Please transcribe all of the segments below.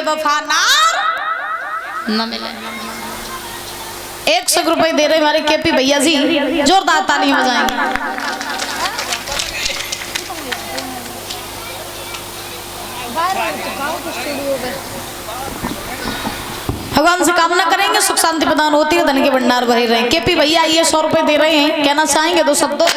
बेवफा नार न मिले। 100 रुपए दे रहे हमारे केपी भैया जी, जोरदार ताली बजाएंगे। भगवान से कामना करेंगे सुख शांति प्रदान होती है, धन के भंडार भरे रहे। केपी भैया ये 100 रुपए दे रहे हैं, कहना चाहेंगे 2 शब्द?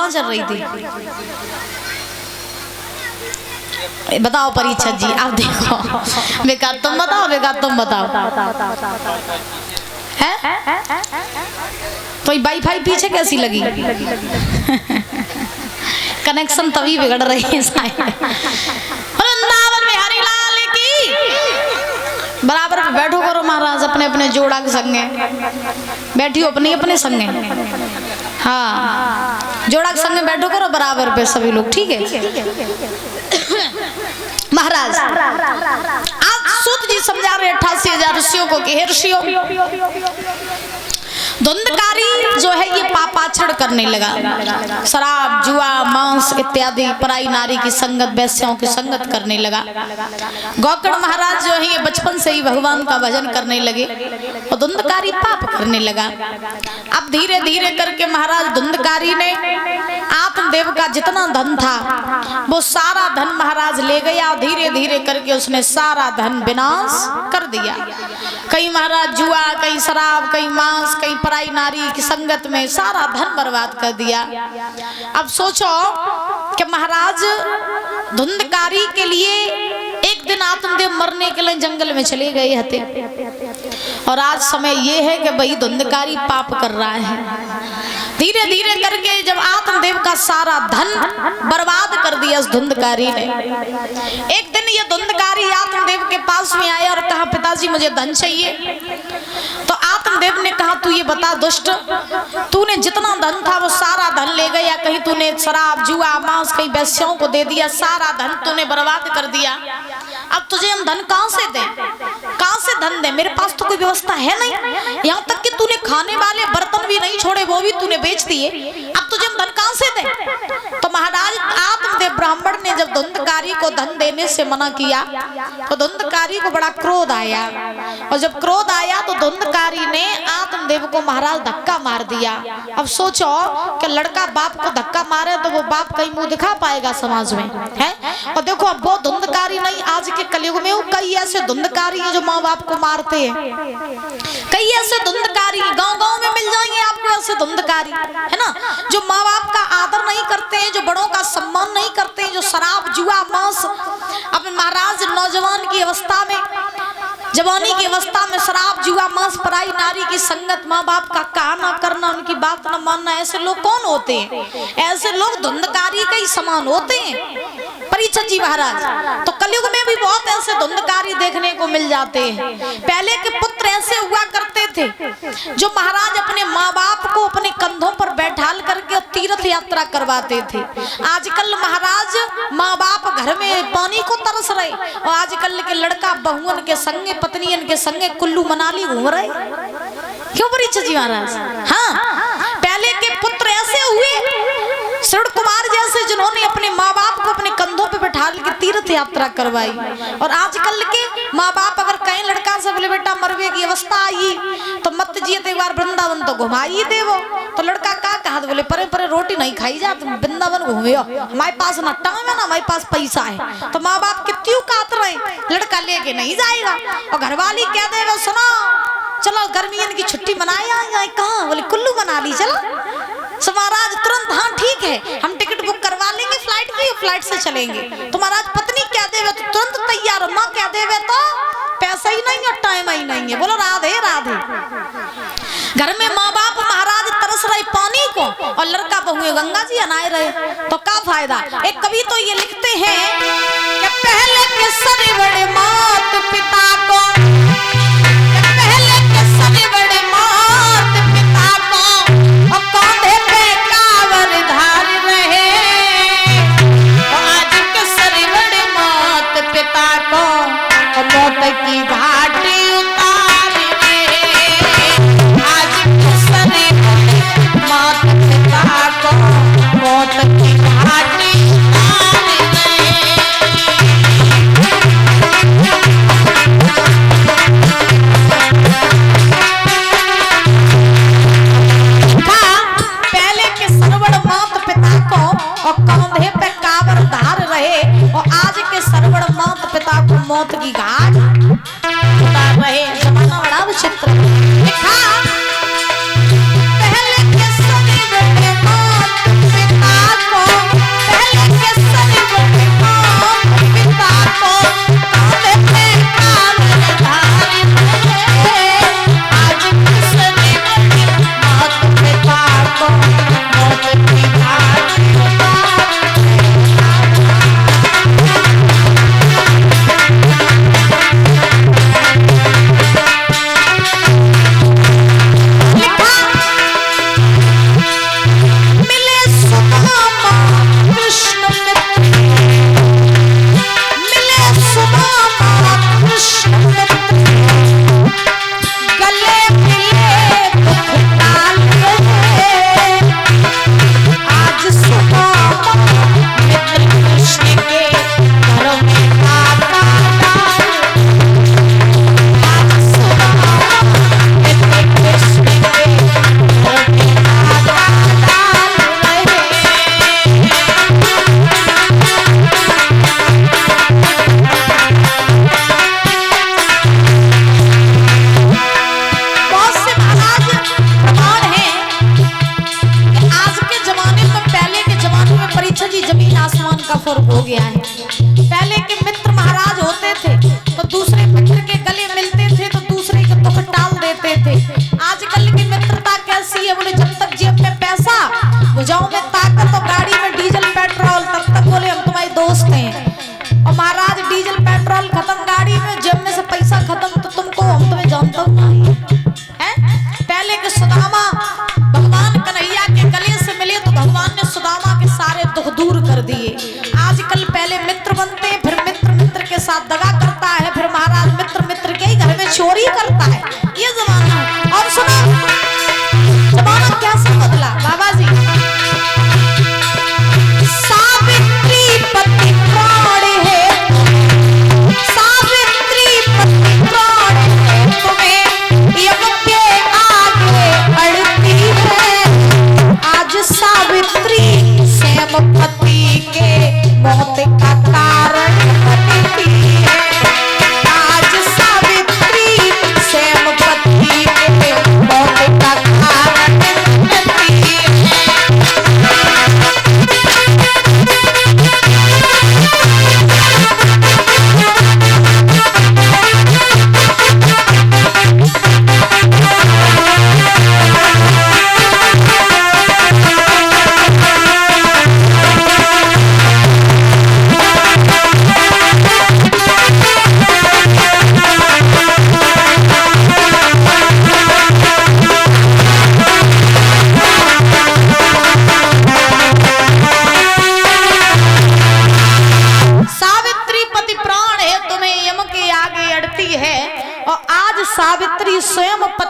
चल रही थी? बताओ परीक्षा जी, आप देखो। बेकार तुम बताओ, बेकार तुम बताओ। है तो वाईफाई पीछे कैसी लगी? कनेक्शन तभी बिगड़ रही है शायद। वृंदावन बिहारी लाल की बराबर पे बैठो करो महाराज, अपने अपने जोड़ा के संगे बैठियो, अपने अपने संगे। हाँ, जोड़ा के संगे बैठो करो बराबर पे सभी लोग, ठीक है महाराज। आज सूत जी समझा रहे 88,000 ऋषियों को कि हे ऋषियों, धुंधकारी जो है ये पापाचरण करने लगा, शराब जुआ मांस इत्यादि पराई नारी की संगत वैश्यों की संगत करने लगा। गौकर्ण महाराज जो है ये बचपन से ही भगवान का भजन करने लगे और धुंधकारी पाप करने लगा। अब धीरे धीरे करके महाराज धुंधकारी ने आत्मदेव का जितना धन था वो सारा धन महाराज ले गया। धीरे धीरे करके उसने सारा धन विनाश कर दिया। कहीं महाराज जुआ, कहीं शराब, कहीं मांस, कहीं पराई नारी की संगत में सारा धन बर्बाद कर दिया। अब सोचो कि महाराज धुंधकारी के लिए एक दिन आत्मदेव मरने के लिए जंगल में चले गए थे और आज समय ये है कि भाई धुंधकारी पाप कर रहा है। धीरे धीरे करके जब आत्मदेव का सारा धन बर्बाद कर दिया उस धुंधकारी ने, एक दिन ये धुंधकारी आत्मदेव के पास में आया और कहा पिताजी मुझे धन चाहिए। तो आत्मदेव ने कहा तू ये बता दुष्ट, तूने जितना धन था वो सारा धन ले गया, कहीं तूने शराब जुआ मांस कहीं वैश्यों को दे दिया, सारा धन तूने बर्बाद कर दिया। अब तुझे हम धन कहां से दें, कहां से धन दें? मेरे पास तो कोई व्यवस्था है नहीं, यहाँ तक कि तूने खाने वाले बर्तन भी नहीं छोड़े, वो भी तूने बेच दिए। अब तुझे हम धन कहां से दें? तो महाराज आत्मदेव ब्राह्मण ने जब धुंधकारी को धन देने से मना किया तो धुंधकारी को बड़ा क्रोध आया और जब क्रोध आया तो धुंधकारी ने आत्मदेव देव को महाराज धक्का मार दिया। अब सोचो कि लड़का बाप को धक्का मारे तो वो बाप कहीं मुंह दिखा पाएगा समाज में, है? और देखो अब वो धुंधकारी नहीं, आज के कलयुग में कई ऐसे धुंधकारी हैं जो माँ बाप को मारते हैं। कई ऐसे धुंधकारी गांव-गांव में मिल जाएंगे आपको, ऐसे धुंधकारी, है ना, जो माँ बाप का आदर नहीं करते हैं, जो बड़ों का सम्मान नहीं करते हैं, जो शराब जुआ मांस अपने महाराज नौजवान की अवस्था में, जवानी की अवस्था में शराब जुआ मांस पराई नारी की संगत, माँ बाप का कहा ना करना, उनकी बात ना मानना, ऐसे लोग कौन होते हैं? ऐसे लोग धुंधकारी का ही समान होते हैं परीक्षित जी महाराज। तो कलयुग में भी बहुत ऐसे धुंधकारी देखने को मिल जाते हैं। पहले के पुत्र ऐसे हुआ करते थे जो महाराज अपने माँ बाप को अपने कंधों पर बैठाल करके तीर्थ यात्रा करवाते थे। आजकल महाराज माँ बाप घर में पानी को तरस रहे और आजकल के लड़का बहुअन के संगे पत्नियन के संगे कुल्लू मनाली घूम रहे। क्यों परीक्षित जी महाराज? हाँ, पहले के पुत्र ऐसे हुए श्रवण कुमार जैसे जिन्होंने अपने माँ बाप को अपने कंधों पे बैठा के तीर्थ यात्रा करवाई। और आजकल के माँ बाप अगर कहीं लड़का से बोले बेटा मरवे की अवस्था आई तो मत जिए एक बार वृंदावन तो घुमाई देवो, तो लड़का का कहा बोले परे परे रोटी नहीं खाई जा, तुम वृंदावन घूमे, हमारे पास ना टाइम है ना हमारे पास पैसा है। तो माँ बाप कितनी कात रहे, लड़का लेके नहीं जाएगा। और घरवाली कह देवे सुनो चलो गर्मियन की छुट्टी मनाए आए, कहाँ बोले कुल्लू मनाली चलो। सो महाराज तुरंत हाँ ठीक है हम टिकट बुक करवा लेंगे फ्लाइट की, फ्लाइट से चलेंगे। तो महाराज पत्नी क्या देवे तो तुरंत तैयार हो, माँ क्या देवे तो पैसा ही नहीं और टाइम ही नहीं है, बोलो राधे राधे। घर में माँ बाप महाराज तरस रहे पानी को और लड़का बहुए गंगा जी अनाए रहे, तो क्या फायदा। एक कवि तो ये लिखते हैं कि पहले के सरे बड़े मात पिता को, पहले के सरे बड़े मात पिता को और कांधे पे कांवर धार रहे, और आज के सरे बड़े मात पिता को मौत की घाटी उतार रहे, आज के सरे बड़े मात पिता को मौत की घाटी उतार रहे। पहले के सरवण मात पिता को और कंधे पे कांवर धार रहे, और आज के सरवण मात पिता को मौत की घाट उतार रहे। जमाना बड़ा विचित्र लिखा, पहले के सरवण मात पिता को, पहले के सरवण मात पिता को कंधे पे कांवर धार रहे, आज के सरवण मात पिता को मौत की घाट उतार फर्क हो गया है। पहले के मित्र महाराज होते थे तो दूसरे मित्र के गले मिलते थे तो दूसरे के दुख टाल देते थे। आजकल की मित्रता कैसी है, बोले जब तक जेब में पैसा, भुजाओं में ताकत और गाड़ी में डीजल पेट्रोल, तब तक बोले हम तुम्हारे दोस्त हैं। और महाराज डीजल पेट्रोल खत्म, गाड़ी में जेब में से पैसा खत्म, तो तुमको हम तुम्हें जानता नहीं है। पहले के सुदामा भगवान कन्हैया के गले से मिले तो भगवान ने सुदामा के सारे दुख दूर कर दिए। आजकल पहले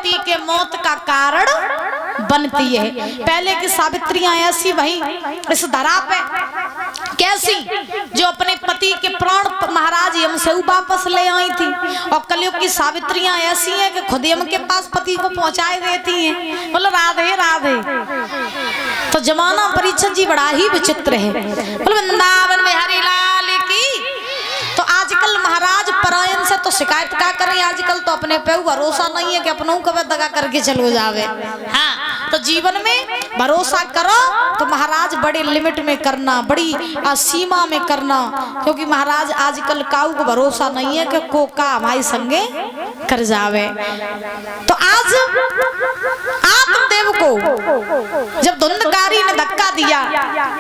पति के मौत का कारण बनती है। पहले की सावित्रियां ऐसी वही इस धरा पे कैसी, जो अपने पति के प्राण महाराज यम से वापस ले आई थी, और कलयुग की सावित्रियां ऐसी हैं कि खुद यम के पास पति को पहुंचाए देती हैं। बोलो राधे राधे। तो जमाना परीक्षित जी बड़ा ही विचित्र है। बोलो वृंदावन बिहारी लाल की। तो आजकल महाराज परायण से तो शिकायत क्या करें, आजकल तो अपने पे भरोसा नहीं है कि अपनों को दगा करके चलो जावे। हाँ, तो जीवन में भरोसा करो तो महाराज बड़े लिमिट में करना, बड़ी सीमा में करना, क्योंकि महाराज आजकल काऊ को भरोसा नहीं है कि को का हमारे संगे कर जावे। तो आज आत्मदेव को जब धुंधकारी ने धक्का दिया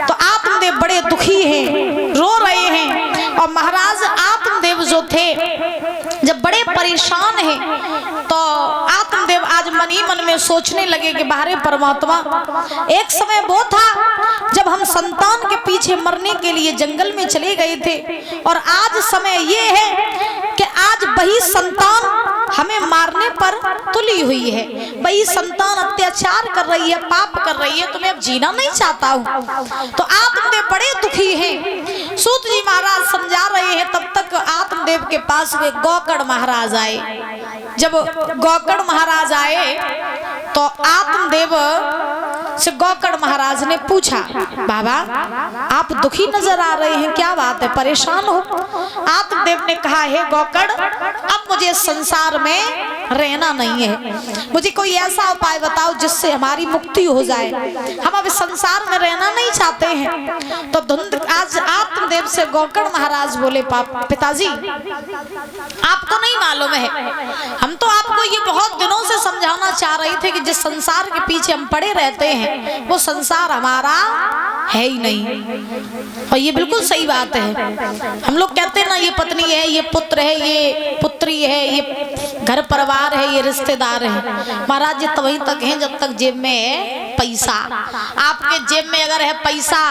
तो आत्मदेव बड़े दुखी हैं, रो रहे हैं। और महाराज आत्मदेव जो थे जब बड़े परेशान हैं तो आत्मदेव आज मन ही मन में सोचने लगे कि बाहरे परमात्मा, एक समय वो था जब हम संतान के पीछे मरने के लिए जंगल में चले गए थे, और आज समय ये है कि आज वही संतान हमें मारने पर तुली हुई है, वही संतान अत्याचार कर रही है, पाप कर रही है, तो मैं अब जीना नहीं चाहता हूँ। तो आत्मदेव बड़े दुखी हैं। सूत जी महाराज समझा रहे हैं, तब तक आत्मदेव के पास वे गौकर्ण महाराज आए। जब गौकर्ण महाराज आए तो आत्मदेव से गौकर्ण महाराज ने पूछा, बाबा आप दुखी नजर आ रहे हैं, क्या बात है, परेशान हो? आत्मदेव ने कहा, है गौकर्ण, अब मुझे संसार में रहना नहीं है, मुझे कोई ऐसा उपाय बताओ जिससे हमारी मुक्ति हो जाए, हम अब संसार में रहना नहीं चाहते हैं। तो धुंध आज आत्मदेव से गौकर्ण महाराज बोले, पिताजी आपको नहीं मालूम है, हम तो आपको ये बहुत दिनों से समझाना चाह रहे थे कि जिस संसार के पीछे हम पड़े रहते हैं वो संसार हमारा है ही नहीं। और ये बिल्कुल सही बात है। हम लोग कहते हैं ना, ये पत्नी है, ये पुत्र है, ये पुत्री है, ये घर परिवार है, ये रिश्तेदार है। महाराज ये तभी तक हैं जब तक जेब में है पैसा। आपके जेब में अगर है पैसा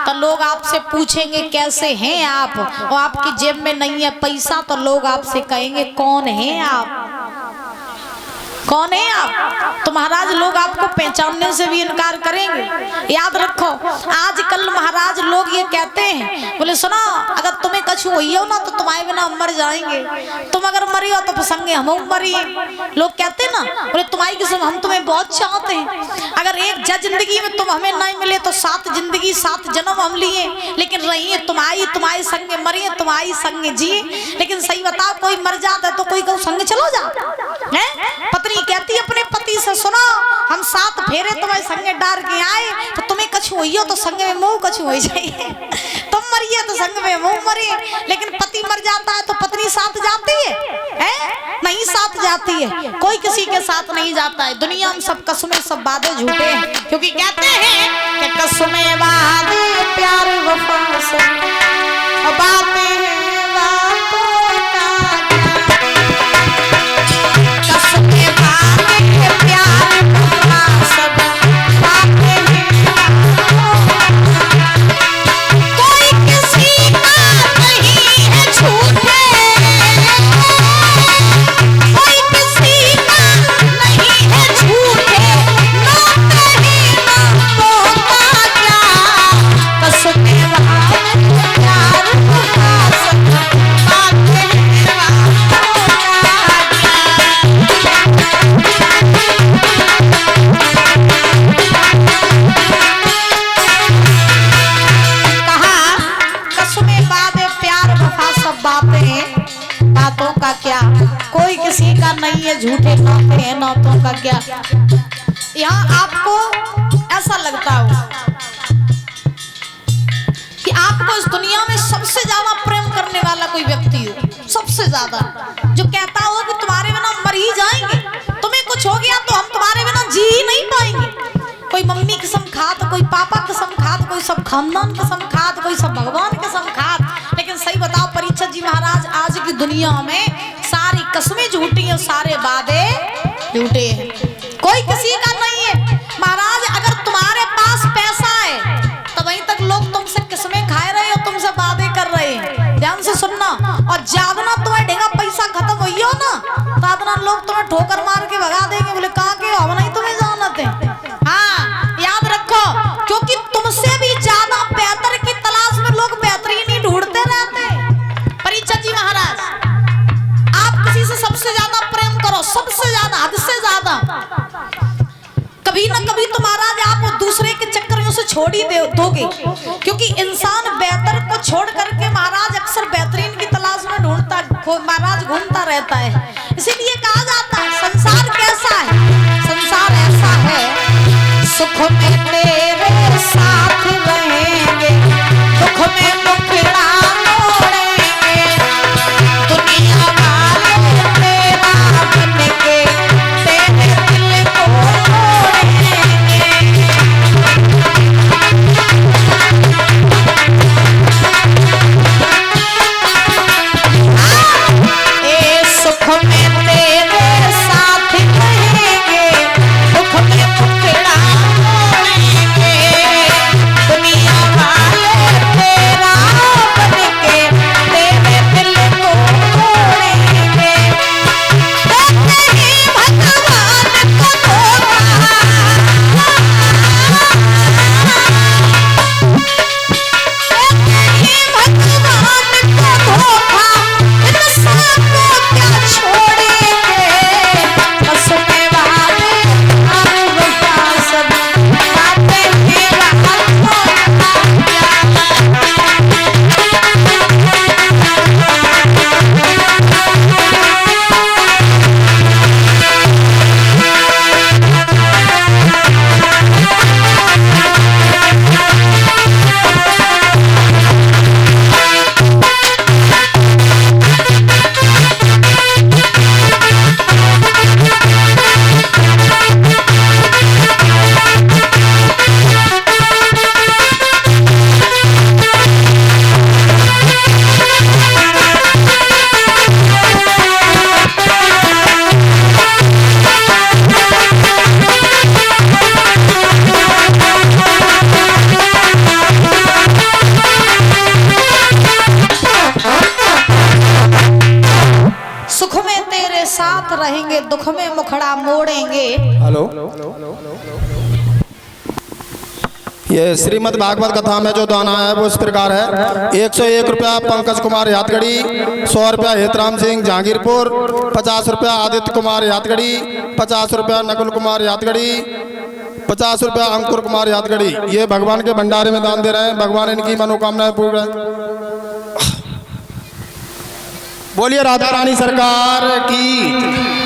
तो लोग आपसे पूछेंगे कैसे हैं आप, और आपकी जेब में नहीं है पैसा तो लोग आपसे कहेंगे कौन है आप, कौन है आप। तो महाराज लोग आपको पहचानने से भी इनकार करेंगे। याद रखो, आजकल महाराज लोग ये कहते हैं, बोले सुनो, अगर तुम्हें कछु हुई हो ना तो तुम्हारे बिना मर जाएंगे, तुम अगर मरी हो तो संगे हम मरिए। लोग कहते हैं ना, बोले तुम्हारी किस्म, हम तुम्हें बहुत चाहते हैं, अगर एक जिंदगी में तुम हमें नहीं मिले तो 7 जिंदगी 7 जन्म हम लिए, लेकिन रहिए तुम्हारी संगे, मरिए तुम्हारी संगे जिए। लेकिन सही बताओ, कोई मर जाता है तो कोई को संग चलो जा है। पत्नी कहती अपने पति से, सुनो हम 7 फेरे तुम्हारे संगे डार के आए, तो तुम्हें कछु हुई हो तो संग में मुंह कछु हो जाइए, तुम मरिए तो संग में मुंह मरिए। लेकिन पति मर जाता है तो पत्नी साथ जाती है? नहीं साथ जाती है, कोई किसी के साथ नहीं जाता है। दुनिया में सब कसमें सब वादे झूठे हैं, क्योंकि कहते हैं कि कसमें वादे प्यार वफा सब बातें हैं बातों का, कसमें वादे प्यार वफा सब बातें हैं, कोई किसी का नहीं है झूठे, कोई किसी का नहीं है झूठे, ना कहीं ना होता क्या, कसमें वादे प्यार वफा सब बातें हैं बातों का क्या, कोई किसी का नहीं है झूठे नाते हैं नातों का क्या। यहाँ आपको ऐसा लगता हो कि आपको इस दुनिया में सबसे ज्यादा प्रेम करने वाला कोई व्यक्ति हो, सबसे ज्यादा, जो कहता हो कि तुम्हारे बिना मर ही जाएंगे, तुम्हें कुछ हो गया तो हम तुम्हारे बिना जी ही नहीं पाएंगे। कोई मम्मी कसम खात, कोई पापा कसम खात, कोई सब खानदान कसम खात, कोई सब भगवान कसम खात। लेकिन सही बताओ परीक्षित जी महाराज, आज की दुनिया में सारी कसमें झूठी हैं, सारे वादे झूठे हैं, कोई किसी का नहीं है। महाराज अगर तुम्हारे पास पैसा है तो वहीं तक लोग तुमसे किस्में खा रहे हो, तुमसे वादे कर रहे हैं, ध्यान से सुनना। और ज्यादा ना तुम्हारे ढेंगा पैसा खत्म हुई हो ना, तो लोग तुम्हें ठोकर मार के भगा देंगे, बोले छोड़ ही दोगे, क्योंकि इंसान बेहतर को छोड़ करके महाराज अक्सर बेहतरीन की तलाश में ढूंढता, महाराज घूमता रहता है। इसीलिए कहा जाता है संसार कैसा है, संसार ऐसा है, सुख में तेरे साथ रहेंगे, दुख में मुखड़ा मोड़ेंगे, दुनिया वाले तेरा बन के तेरे दिल को तोड़ेंगे। ए सुख में तेरे साथ रहेंगे, दुख में मुखड़ा मोड़ेंगे, दुनिया वाले तेरा बन के तेरे दिल को तोड़ेंगे। देखते ही भगवान को धोखा, देखते ही भगवान को धोखा, इंसान को क्या छोड़ेंगे, कसमें वादे हम वफा सब खाते हैं रात को सुख में तेरे साथ रहेंगे, दुख में मुखड़ा मोड़ेंगे। हेलो, ये श्रीमद् भागवत कथा में जो दाना है वो इस प्रकार है। 101 रुपया पंकज कुमार यादगढ़ी, 100 रुपया हेतराम सिंह जहांगीरपुर, 50 रुपया आदित्य कुमार यादगढ़ी, 50 रुपया नकुल कुमार यादगढ़ी, 50 रुपया अंकुर कुमार यादगढ़ी। ये भगवान के भंडारे में दान दे रहे हैं, भगवान इनकी मनोकामनाएं पूर्ण बोलिए राधा रानी सरकार की।